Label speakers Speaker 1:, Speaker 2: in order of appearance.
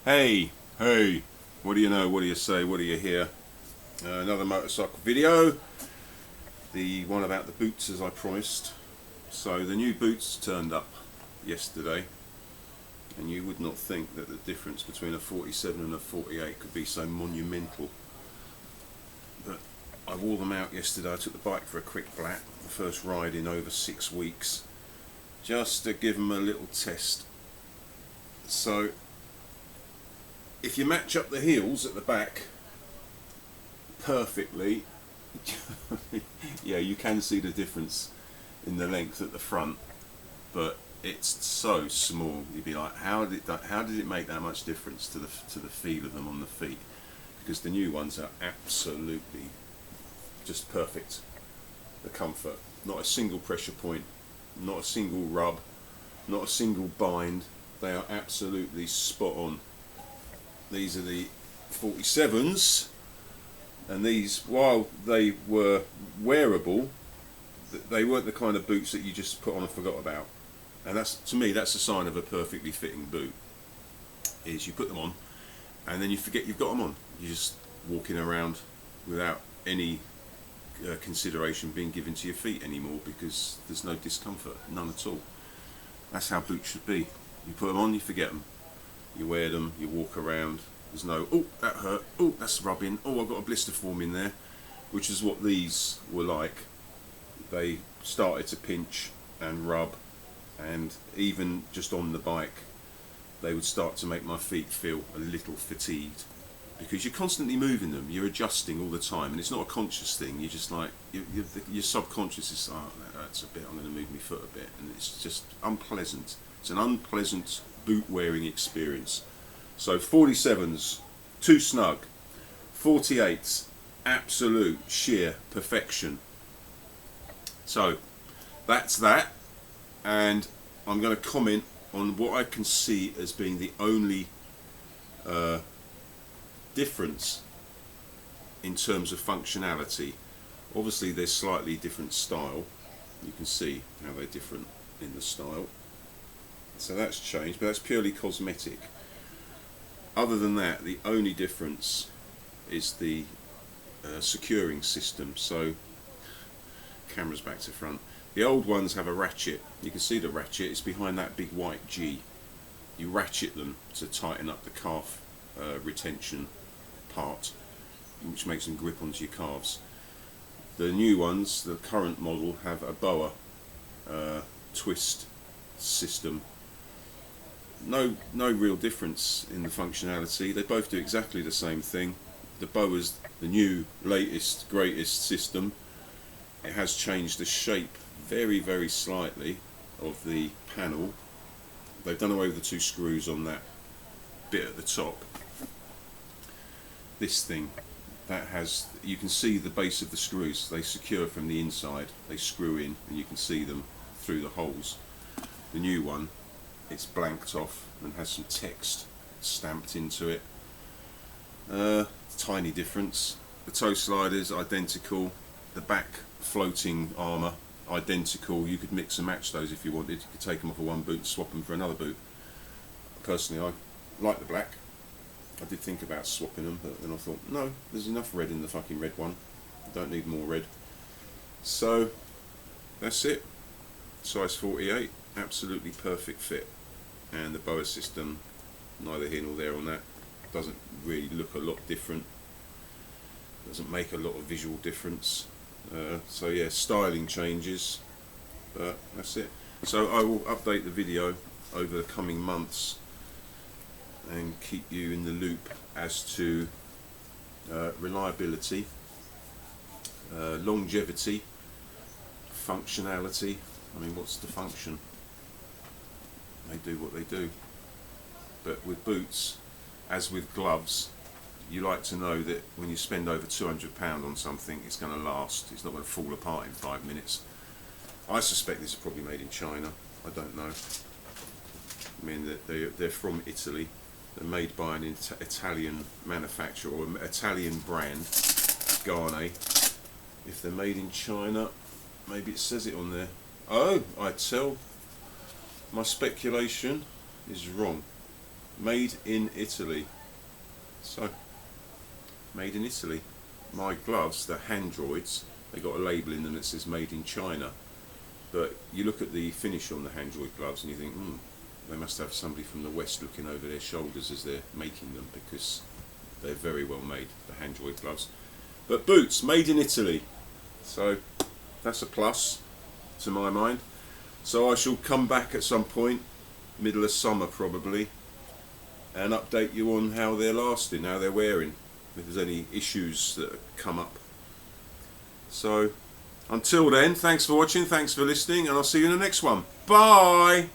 Speaker 1: Hey, hey, what do you know? What do you say? What do you hear? Another motorcycle video. The one about the boots, as I promised. So the new boots turned up yesterday, and you would not think that the difference between a 47 and a 48 could be so monumental. But I wore them out yesterday. I took the bike for a quick black, the first ride in over 6 weeks, just to give them a little test. So if you match up the heels at the back perfectly, yeah, you can see the difference in the length at the front, but it's so small. You'd be like, how did it make that much difference to the feel of them on the feet? Because the new ones are absolutely just perfect. The comfort, not a single pressure point, not a single rub, not a single bind. They are absolutely spot on. These are the 47s, and these, while they were wearable, they weren't the kind of boots that you just put on and forgot about. And that's, to me, that's a sign of a perfectly fitting boot. Is you put them on, and then you forget you've got them on. You're just walking around without any consideration being given to your feet anymore, because there's no discomfort, none at all. That's how boots should be. You put them on, you forget them. You wear them, you walk around, there's no, oh, that hurt, oh, that's rubbing, oh, I've got a blister forming there, which is what these were like. They started to pinch and rub, and even just on the bike, they would start to make my feet feel a little fatigued, because you're constantly moving them, you're adjusting all the time, and it's not a conscious thing. You're just like, your subconscious is, oh, that's a bit, I'm going to move my foot a bit, and it's just unpleasant. It's an unpleasant boot wearing experience. So 47s, too snug. 48s, absolute sheer perfection. So that's that, and I'm going to comment on what I can see as being the only difference in terms of functionality. Obviously there's slightly different style. You can see how they're different in the style. So that's changed, but that's purely cosmetic. Other than that, the only difference is the securing system. So, camera's back to front. The old ones have a ratchet. You can see the ratchet, it's behind that big white G. You ratchet them to tighten up the calf retention part, which makes them grip onto your calves. The new ones, the current model, have a BOA twist system. No real difference in the functionality. They both do exactly the same thing. The BOA's the new, latest, greatest system. It has changed the shape very, very slightly of the panel. They've done away with the two screws on that bit at the top. This thing, that has, you can see the base of the screws. They secure from the inside. They screw in, and you can see them through the holes. The new one, it's blanked off and has some text stamped into it. Tiny difference. The toe sliders identical. The back floating armour identical. You could mix and match those if you wanted. You could take them off of one boot and swap them for another boot. Personally, I like the black. I did think about swapping them, but then I thought, no, there's enough red in the fucking red one. I don't need more red. So that's it. Size 48, absolutely perfect fit. And the BOA system, neither here nor there on that. Doesn't really look a lot different. Doesn't make a lot of visual difference. So yeah, styling changes, but that's it. So I will update the video over the coming months and keep you in the loop as to reliability, longevity, functionality. I mean, what's the function? They do what they do. But with boots, as with gloves, you like to know that when you spend over £200 on something, it's going to last. It's not going to fall apart in 5 minutes. I suspect this is probably made in China. I don't know. I mean, they're from Italy. They're made by an Italian manufacturer, or an Italian brand, Gaerne. If they're made in China, maybe it says it on there. Oh, I tell. My speculation is wrong. made in Italy. So, made in Italy. My gloves, the Handroids, they got a label in them that says made in China. But you look at the finish on the Handroid gloves and you think, they must have somebody from the West looking over their shoulders as they're making them, because they're very well made, the Handroid gloves. But boots, made in Italy. So that's a plus to my mind. So I shall come back at some point, middle of summer probably, and update you on how they're lasting, how they're wearing, if there's any issues that come up. So until then, thanks for watching, thanks for listening, and I'll see you in the next one. Bye!